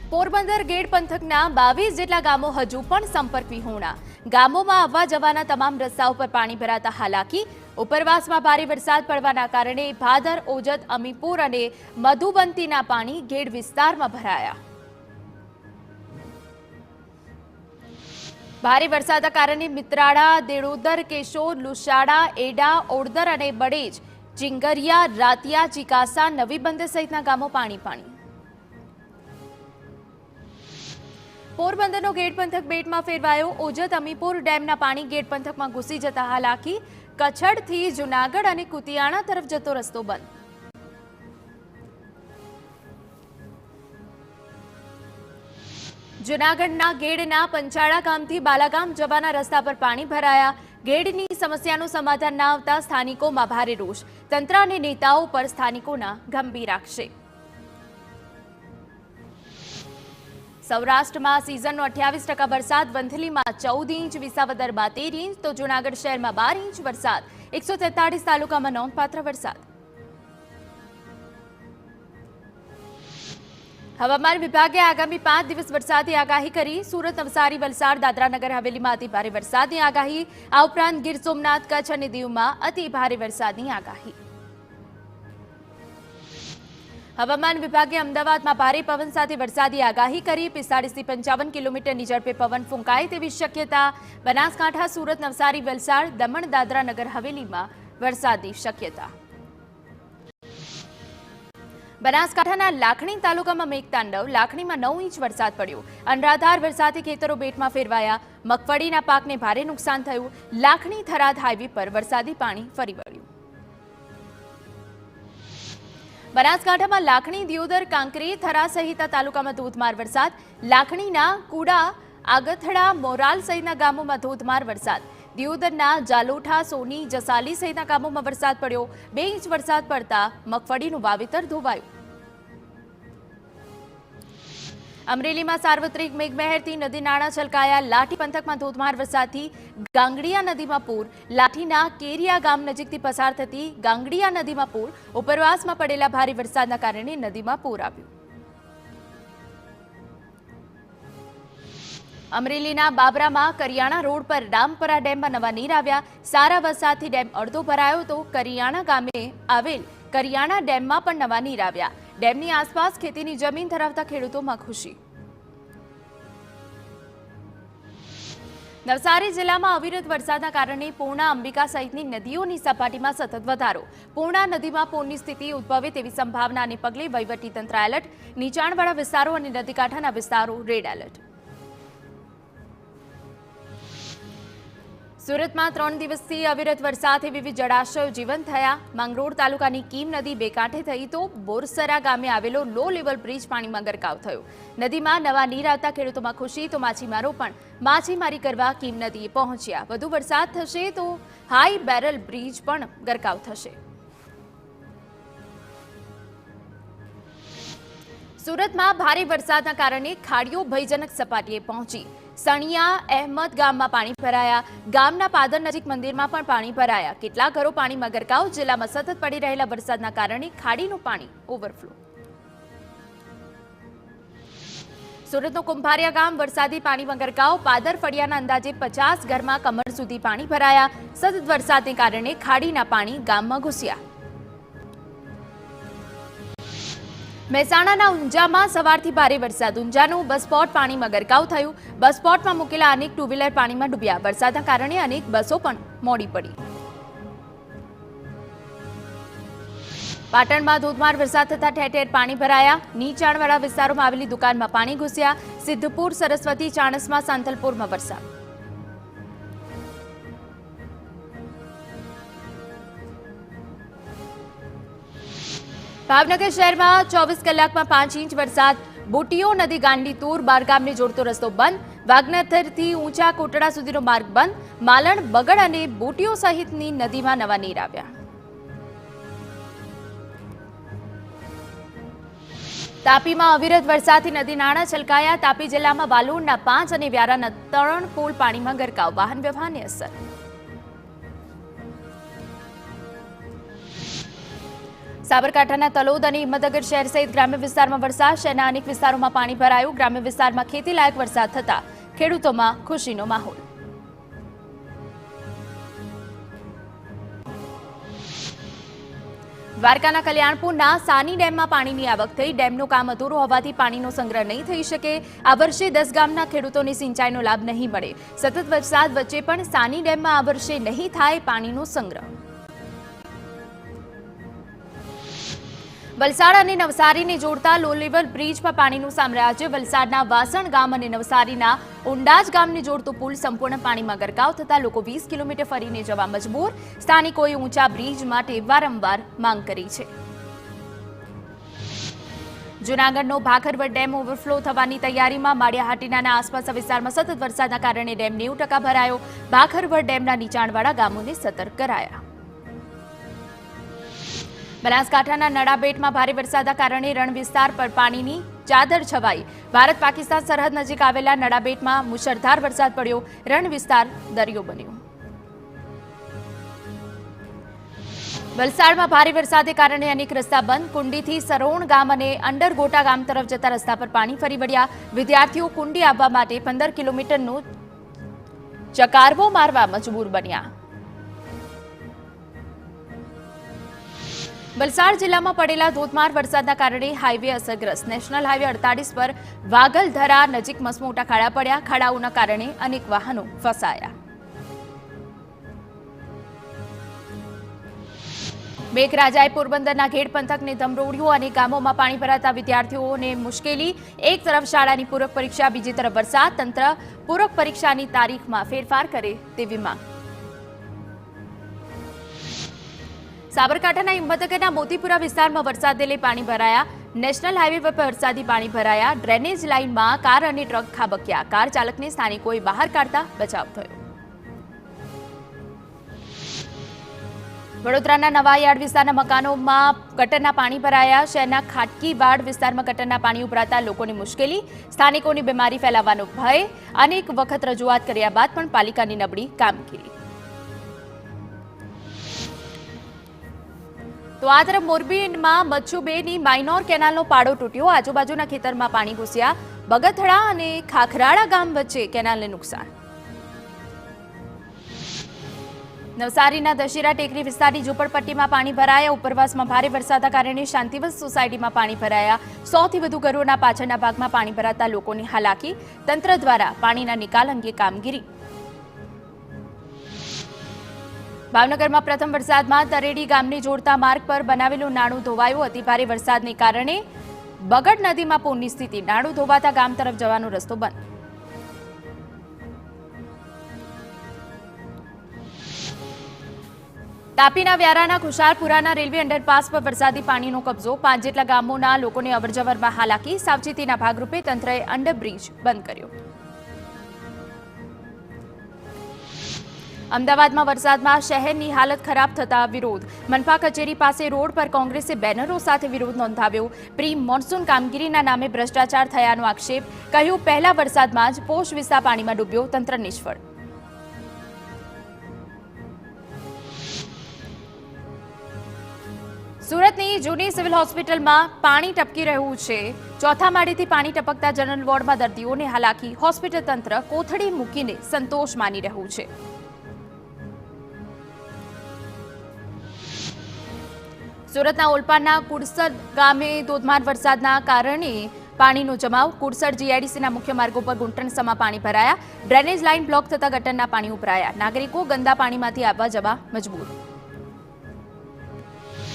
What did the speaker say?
પોરબંદર ગેડ પંથકના 22 જેટલા ગામો હજુ પણ સંપર્ક વિહોણા. ગામોમાં આવવા જવાના તમામ રસ્તાઓ પર પાણી ભરાતા હાલાકી. ઉપરવાસમાં ભારે વરસાદ પડવાના કારણે ભાદર, ઓજત, અમીપુર અને મધુબંતીના પાણી ગેડ વિસ્તારમાં ભરાયા. ભારે વરસાદના કારણે મિત્રાળા, દેડોદર, કેશોદ, લુશાડા, એડા, ઓડદર અને બડેજ, ચિંગરિયા, રાતિયા, ચિકાસા, નવી બંદર સહિતના ગામો પાણી. પોરબંદરનો ગેડ પંથક બેટમાં ફેરવાયો. ઓજત, અમીપુર ડેમના પાણી ગેડ પંથકમાં ઘૂસી જતા હાલાકી. કચ્છડથી જૂનાગઢ અને કુતિયાણા તરફ જતો રસ્તો બંધ. જૂનાગઢના ગેડના પંચાળા ગામથી બાલાગામ જવાના રસ્તા પર પાણી ભરાયા. ગેડની સમસ્યાનું સમાધાન ન આવતા સ્થાનિકોમાં ભારે રોષ. તંત્ર અને નેતાઓ પર સ્થાનિકોના ગંભીર આક્ષેપ. સૌરાષ્ટ્રમાં સિઝનનો 28% વરસાદ. વંથલીમાં 14 ઇંચ, વિસાવદરમાં 13 ઇંચ તો જૂનાગઢ શહેરમાં 12 ઇંચ વરસાદ. 143 તાલુકામાં નોંધપાત્ર વરસાદ. હવામાન વિભાગે આગામી 5 દિવસ વરસાદની આગાહી કરી. સુરત, નવસારી, વલસાડ, દાદરાનગર હવેલીમાં અતિ ભારે વરસાદની આગાહી. આ ઉપરાંત ગીર સોમનાથ, કચ્છ અને દીવમાં અતિ ભારે વરસાદની આગાહી. હવામાન વિભાગે અમદાવાદમાં ભારે પવન સાથે વરસાદની આગાહી કરી. 45 થી 55 કિલોમીટરની ઝડપે પવન ફૂંકાય તેવી શક્યતા. બનાસકાંઠા, સુરત, નવસારી, વલસાડ, દમણ, દાદરા નગર હવેલીમાં વરસાદની શક્યતા. બનાસકાંઠાના લાખણી તાલુકામાં મેઘતાંડવ. લાખણીમાં 9 ઇંચ વરસાદ પડ્યો. અનરાધાર વરસાદથી ખેતરો બેટમાં ફેરવાયા. મગફળીના પાકને ભારે નુકસાન થયું. લાખણી થરાદ હાઈવે પર વરસાદી પાણી ફરી વળ્યું. બનાસકાંઠામાં લાખણી, દિયોદર, કાંકરેજ, થરા સહિતના તાલુકામાં ધોધમાર વરસાદ. લાખણીના કુડા, આગથડા, મોરાલ સહિતના ગામોમાં ધોધમાર વરસાદ. દિયોદરના જાલોઠા, સોની, જસાલી સહિતના ગામોમાં વરસાદ પડ્યો. 2 ઇંચ વરસાદ પડતા મગફળીનું વાવેતર ધોવાયું. અમરેલીમાં સાર્વત્રિક મેઘમહેરથી નદી નાળા છલકાયા. લાઠી પંથકમાં ધોધમાર વરસાદથી ગાંગડિયા નદીમાં પૂર. લાઠીના કેરિયા ગામ નજીકથી પસાર થતી ગાંગડિયા નદીમાં પૂર. ઉપરવાસમાં પડેલા ભારે વરસાદના કારણે નદીમાં પૂર આવ્યું. અમરેલીના બાબરામાં કરિયાણા રોડ પર રામપરા ડેમમાં નવા નીર આવ્યા. સારા વરસાદથી ડેમ અડધો ભરાયો તો કરિયાણા ગામે આવેલ કરિયાણા ડેમમાં પણ નવા નીર આવ્યા. ડેમની આસપાસ ખેતીની જમીન ધરાવતા ખેડૂતોમાં ખુશી. નવસારી જિલ્લામાં અવિરત વરસાદના કારણે પૂર્ણા, અંબિકા સહિતની નદીઓની સપાટીમાં સતત વધારો. પૂર્ણા નદીમાં પૂરની સ્થિતિ ઉદ્ભવે તેવી સંભાવનાને પગલે વહીવટીતંત્ર એલર્ટ. નીચાણવાળા વિસ્તારો અને નદીકાંઠાના વિસ્તારો રેડ એલર્ટ. સુરતમાં 3 દિવસથી અવિરત વરસાદથી વિવિધ જળાશયો જીવંત થયા. માંગરોળ તાલુકાની કીમ નદી બે કાંઠે થઈ તો બોરસરા ગામે આવેલો લો લેવલ બ્રિજ પાણીમાં ગરકાવ થયો. નદીમાં નવા નીર આવતા ખેડૂતોમાં ખુશી તો માછીમારો પણ માછીમારી કરવા કીમ નદીએ પહોંચ્યા. વધુ વરસાદ થશે તો હાઈ બેરલ બ્રિજ પણ ગરકાવ થશે. સુરતમાં ભારે વરસાદના કારણે ખાડીઓ ભયજનક સપાટીએ પહોંચી. સણિયા અહેમદ ગામમાં પાણી ભરાયા. ગામના પાદર નજીક મંદિરમાં પણ પાણી ભરાયા. કેટલાક ઘરો પાણીમાં ગરકાવ. જિલ્લામાં સતત પડી રહેલા વરસાદના કારણે ખાડીનું પાણી ઓવરફ્લો. સુરતનું કુંભારિયા ગામ વરસાદી પાણીમાં ગરકાવ. પાદર ફળિયાના અંદાજે 50 ઘરમાં કમર સુધી પાણી ભરાયા. સતત વરસાદને કારણે ખાડીના પાણી ગામમાં ઘૂસ્યા. મહેસાણાના ઊંઝામાં સવારથી ભારે વરસાદ. ઊંઝાનું બસ સ્પોટ પાણીમાં ગરકાવ થયું. બસ સ્પોટમાં મૂકેલા અનેક ટુ વ્હીલર પાણીમાં ડૂબ્યા. વરસાદના કારણે અનેક બસો પણ મોડી પડી. પાટણમાં ધોધમાર વરસાદ થતા ઠેર ઠેર પાણી ભરાયા. નીચાણવાળા વિસ્તારોમાં આવેલી દુકાનમાં પાણી ઘૂસ્યા. સિદ્ધપુર, સરસ્વતી, ચાણસ્મા, સાંતલપુરમાં વરસાદ. ભાવનગર શહેરમાં 24 કલાકમાં 5 ઇંચ વરસાદ. બોટીઓ નદી ગાંડીતુર બારગામને જોડતો રસ્તો બંધ. વાગનથરથી ઊંચા કોટડા સુધીનો માર્ગ બંધ. માલણ, બગડ અને બોટીઓ સહિતની નદીમાં નવા નીર આવ્યા. તાપીમાં અવિરત વરસાદથી નદી નાળા છલકાયા. તાપી જિલ્લામાં વાલોડના 5 અને વ્યારાના 3 પુલ પાણીમાં ગરકાવ. વાહન વ્યવહારને અસર. સાબરકાંઠાના તલોદ અને હિંમતનગર શહેર સહિત ગ્રામ્ય વિસ્તારમાં વરસાદ. શહેરના અનેક વિસ્તારોમાં પાણી ભરાયું. ગ્રામ્ય વિસ્તારમાં ખેતીલાયક વરસાદ થતા ખેડૂતોમાં ખુશીનો માહોલ. દ્વારકાના કલ્યાણપુરના સાની ડેમમાં પાણીની આવક થઈ. ડેમનું કામ અધૂરું હોવાથી પાણીનો સંગ્રહ નહીં થઈ શકે. આ વર્ષે 10 ગામના ખેડૂતોને સિંચાઈનો લાભ નહીં મળે. સતત વરસાદ વચ્ચે પણ સાની ડેમમાં આ વર્ષે નહીં થાય પાણીનો સંગ્રહ. વલસાડ અને નવસારીને જોડતા લો લેવલ બ્રિજ પર પાણીનું સામ્રાજ્ય. વલસાડના વાસણ ગામ અને નવસારીના ઉંડાજ ગામને જોડતો પુલ સંપૂર્ણ પાણીમાં ગરકાવ થતા લોકો 20 કિલોમીટર ફરીને જવા મજબૂર. સ્થાનિકોએ ઊંચા બ્રિજ માટે વારંવાર માંગ કરી છે. જૂનાગઢનો ભાખરવડ ડેમ ઓવરફ્લો થવાની તૈયારીમાં. માળિયાહાટીના આસપાસના વિસ્તારમાં સતત વરસાદના કારણે ડેમ 90% ભરાયો. ભાખરવડ ડેમના નીચાણવાળા ગામોને સતર્ક કરાયા. બનાસકાંઠાના નડાબેટમાં ભારે વરસાદના કારણે રણ વિસ્તાર પર પાણીની ચાદર છવાઈ. ભારત પાકિસ્તાન સરહદ નજીક આવેલા નડાબેટમાં મુશળધાર વરસાદ પડ્યો. રણ વિસ્તાર દરિયો બન્યો. વલસાડમાં ભારે વરસાદને કારણે અનેક રસ્તા બંધ. કુંડીથી સરોણ ગામ અને અંડરગોટા ગામ તરફ જતા રસ્તા પર પાણી ફરી વળ્યા. વિદ્યાર્થીઓ કુંડી આવવા માટે 15 કિલોમીટરનો ચકારવો મારવા મજબૂર બન્યા. વલસાડ જિલ્લામાં પડેલા ધોધમાર વરસાદના કારણે હાઈવે અસરગ્રસ્ત. નેશનલ હાઈવે 48 પર વાગલધરા નજીક મસમોટા ખાડા પડ્યા. ખાડાઓના કારણે અનેક વાહનો ફસાયા. મેઘરાજાએ પોરબંદરના ઘેડ પંથકને ધમરોળ્યું. અનેક ગામોમાં પાણી ભરાતા વિદ્યાર્થીઓને મુશ્કેલી. એક તરફ શાળાની પૂરક પરીક્ષા, બીજી તરફ વરસાદ. તંત્ર પૂરક પરીક્ષાની તારીખમાં ફેરફાર કરે તેવી માંગ. સાબરકાંઠાના હિંમતનગરના મોતીપુરા વિસ્તારમાં વરસાદને લઈ પાણી ભરાયા. નેશનલ હાઈવે પર વરસાદી પાણી ભરાયા. ડ્રેનેજ લાઇનમાં કાર અને ટ્રક ખાબક્યા. કાર ચાલકને સ્થાનિકોએ બહાર કાઢતા બચાવ થયો. વડોદરાના નવાયાર્ડ વિસ્તારના મકાનોમાં ગટરના પાણી ભરાયા. શહેરના ખાટકીવાડ વિસ્તારમાં ગટરના પાણી ઉભરાતા લોકોને મુશ્કેલી. સ્થાનિકોની બીમારી ફેલાવાનો ભય. અનેક વખત રજૂઆત કર્યા બાદ પણ પાલિકાની નબળી કામગીરી. તો આ તરફ મોરબીમાં મચ્છુબેની માઇનોર કેનાલનો પાડો તૂટ્યો. આજુબાજુના ખેતરમાં પાણી ઘૂસ્યા. બગથડા અને ખાખરાળા ગામ વચ્ચે કેનાલને નુકસાન. નવસારીના દશેરા ટેકરી વિસ્તારની ઝૂંપડપટ્ટીમાં પાણી ભરાયા. ઉપરવાસમાં ભારે વરસાદના કારણે શાંતિવન સોસાયટીમાં પાણી ભરાયા. 100 થી વધુ ઘરોના પાછળના ભાગમાં પાણી ભરાતા લોકોની હાલાકી. તંત્ર દ્વારા પાણીના નિકાલ અંગે કામગીરી. ભાવનગરમાં પ્રથમ વરસાદમાં તરેડી ગામને જોડતા માર્ગ પર બનાવેલું નાળું ધોવાયું. અતિભારે વરસાદને કારણે બગડ નદીમાં પૂરની સ્થિતિ. નાળું ધોવાતા ગામ તરફ જવાનો રસ્તો બંધ. તાપીના વ્યારાના ખુશાલપુરાના રેલવે અંડરપાસ પર વરસાદી પાણીનો કબજો. 5 જેટલા ગામોના લોકોને અવરજવરમાં હાલાકી. સાવચેતીના ભાગરૂપે તંત્રએ અંડરબ્રિજ બંધ કર્યો. અમદાવાદમાં વરસાદમાં શહેરની હાલત ખરાબ થતા વિરોધ. મનપા કચેરી પાસે રોડ પર કોંગ્રેસે બેનરો સાથે વિરોધ નોંધાવ્યો. પ્રી મોન્સૂન કામગીરીના નામે ભ્રષ્ટાચાર થયાનો આક્ષેપ. કહ્યું પહેલા વરસાદમાં જ પોશ વિસ્તાર પાણીમાં ડૂબ્યો. તંત્ર નિષ્ફળ. સુરતની જૂની સિવિલ હોસ્પિટલમાં પાણી ટપકી રહ્યું છે. ચોથા માળેથી પાણી ટપકતા જનરલ વોર્ડમાં દર્દીઓને હાલાકી. હોસ્પિટલ તંત્ર કોથળી મૂકીને સંતોષ માની રહ્યું છે. સુરતના ઓલપાડના કુડસદ ગામે ધોધમાર વરસાદના કારણે પાણીનો જમાવ. કુડસદ જીઆઈડીસીના મુખ્ય માર્ગો પર ઘૂંટણસમાં પાણી ભરાયા. ડ્રેનેજ લાઇન બ્લોક થતા ગટરના પાણી ઉભરાયા. નાગરિકો ગંદા પાણીમાંથી આવવા જવા મજબૂર.